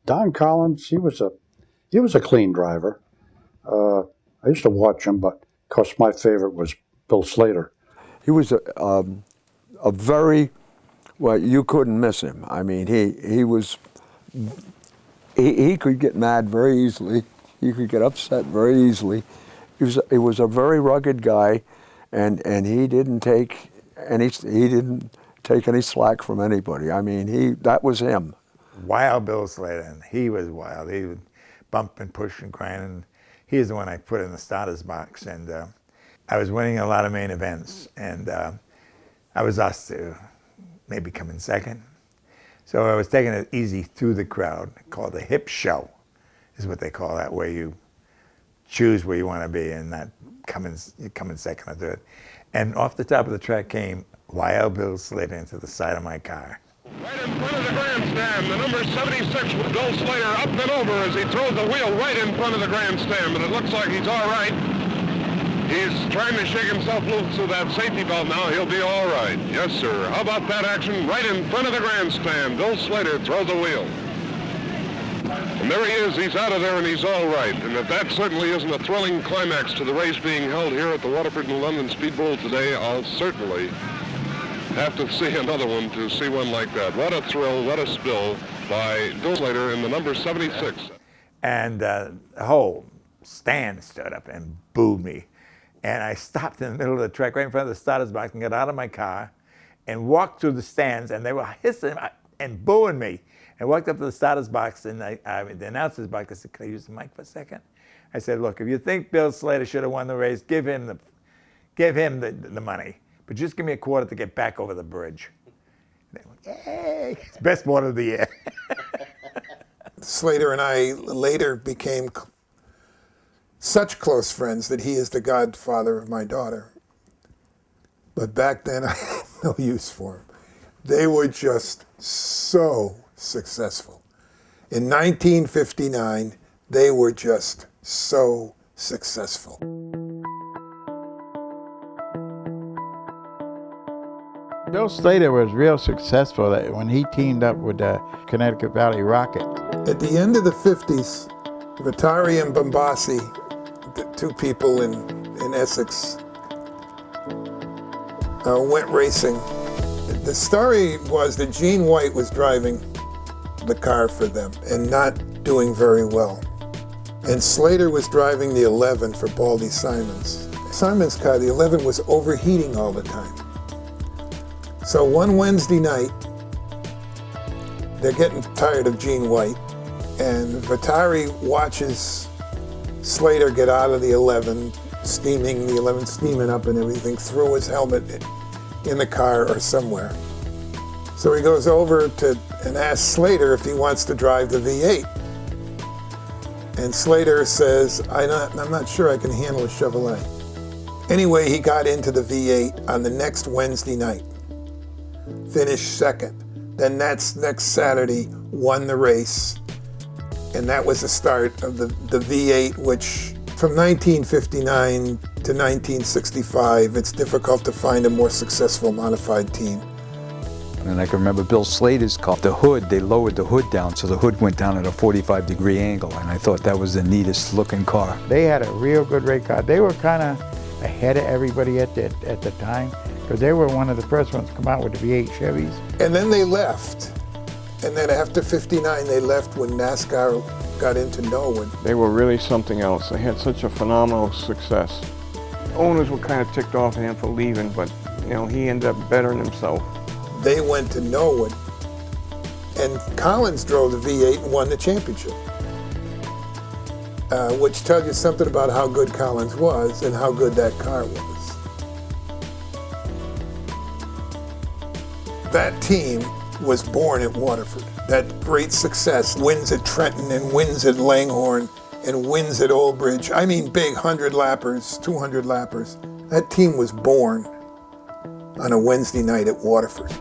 Don Collins, he was a clean driver. I used to watch him, but of course my favorite was Bill Slater. He was a very, well, you couldn't miss him. I mean, he could get mad very easily. He could get upset very easily. He was a very rugged guy, and he didn't take any slack from anybody. I mean, that was him. Wild Bill Slater, and he was wild. He would bump and push and grind, and he was the one I put in the starter's box. And I was winning a lot of main events, and I was asked to maybe come in second. So I was taking it easy through the crowd, called the hip show, is what they call that, where you choose where you want to be and not you come in second or third. And off the top of the track came Wild Bill Slater into the side of my car. Right in front of the grandstand, the number 76 with Bill Slater up and over as he throws the wheel right in front of the grandstand, but it looks like he's all right. He's trying to shake himself loose with that safety belt now. He'll be all right. Yes, sir. How about that action right in front of the grandstand? Bill Slater throws the wheel. And there he is. He's out of there, and he's all right. And if that certainly isn't a thrilling climax to the race being held here at the Waterford and London Speedbowl today, I'll certainly have to see another one to see one like that. What a thrill, what a spill by Bill Slater in the number 76. And the whole stand stood up and booed me. And I stopped in the middle of the track right in front of the starter's box and got out of my car and walked through the stands, and they were hissing and booing me. I walked up to the starter's box and the announcer's box. I said, "Can I use the mic for a second?" I said, "Look, if you think Bill Slater should have won the race, give him the money. But just give me a quarter to get back over the bridge." They went, "Yay, best sport of the year." Slater and I later became such close friends that he is the godfather of my daughter. But back then, I had no use for him. They were just so successful. In 1959, they were just so successful. Bill Slater was real successful when he teamed up with the Connecticut Valley Rocket. At the end of the 50s, Vitari and Bombaci, the two people in Essex, went racing. The story was that Gene White was driving the car for them and not doing very well. And Slater was driving the 11 for Baldy Simons. Simons' car, the 11, was overheating all the time. So one Wednesday night, they're getting tired of Gene White, and Vitari watches Slater get out of the 11, steaming up and everything, threw his helmet in the car or somewhere. So he goes over and asks Slater if he wants to drive the V8. And Slater says, I'm not sure I can handle a Chevrolet. Anyway, he got into the V8 on the next Wednesday night, finished second. Then next Saturday, won the race. And that was the start of the V8, which from 1959 to 1965, it's difficult to find a more successful modified team. And I can remember Bill Slater's car, the hood, they lowered the hood down, so the hood went down at a 45-degree angle, and I thought that was the neatest looking car. They had a real good race car. They were kind of ahead of everybody at the time, because they were one of the first ones to come out with the V8 Chevys. And then they left. And then after 59, they left when NASCAR got into Norwood. They were really something else. They had such a phenomenal success. Owners were kind of ticked off at him for leaving, but he ended up bettering himself. They went to Norwood, and Collins drove the V8 and won the championship, which tells you something about how good Collins was and how good that car was. That team was born at Waterford. That great success, wins at Trenton and wins at Langhorne and wins at Old Bridge. I mean big 100 lappers, 200 lappers. That team was born on a Wednesday night at Waterford.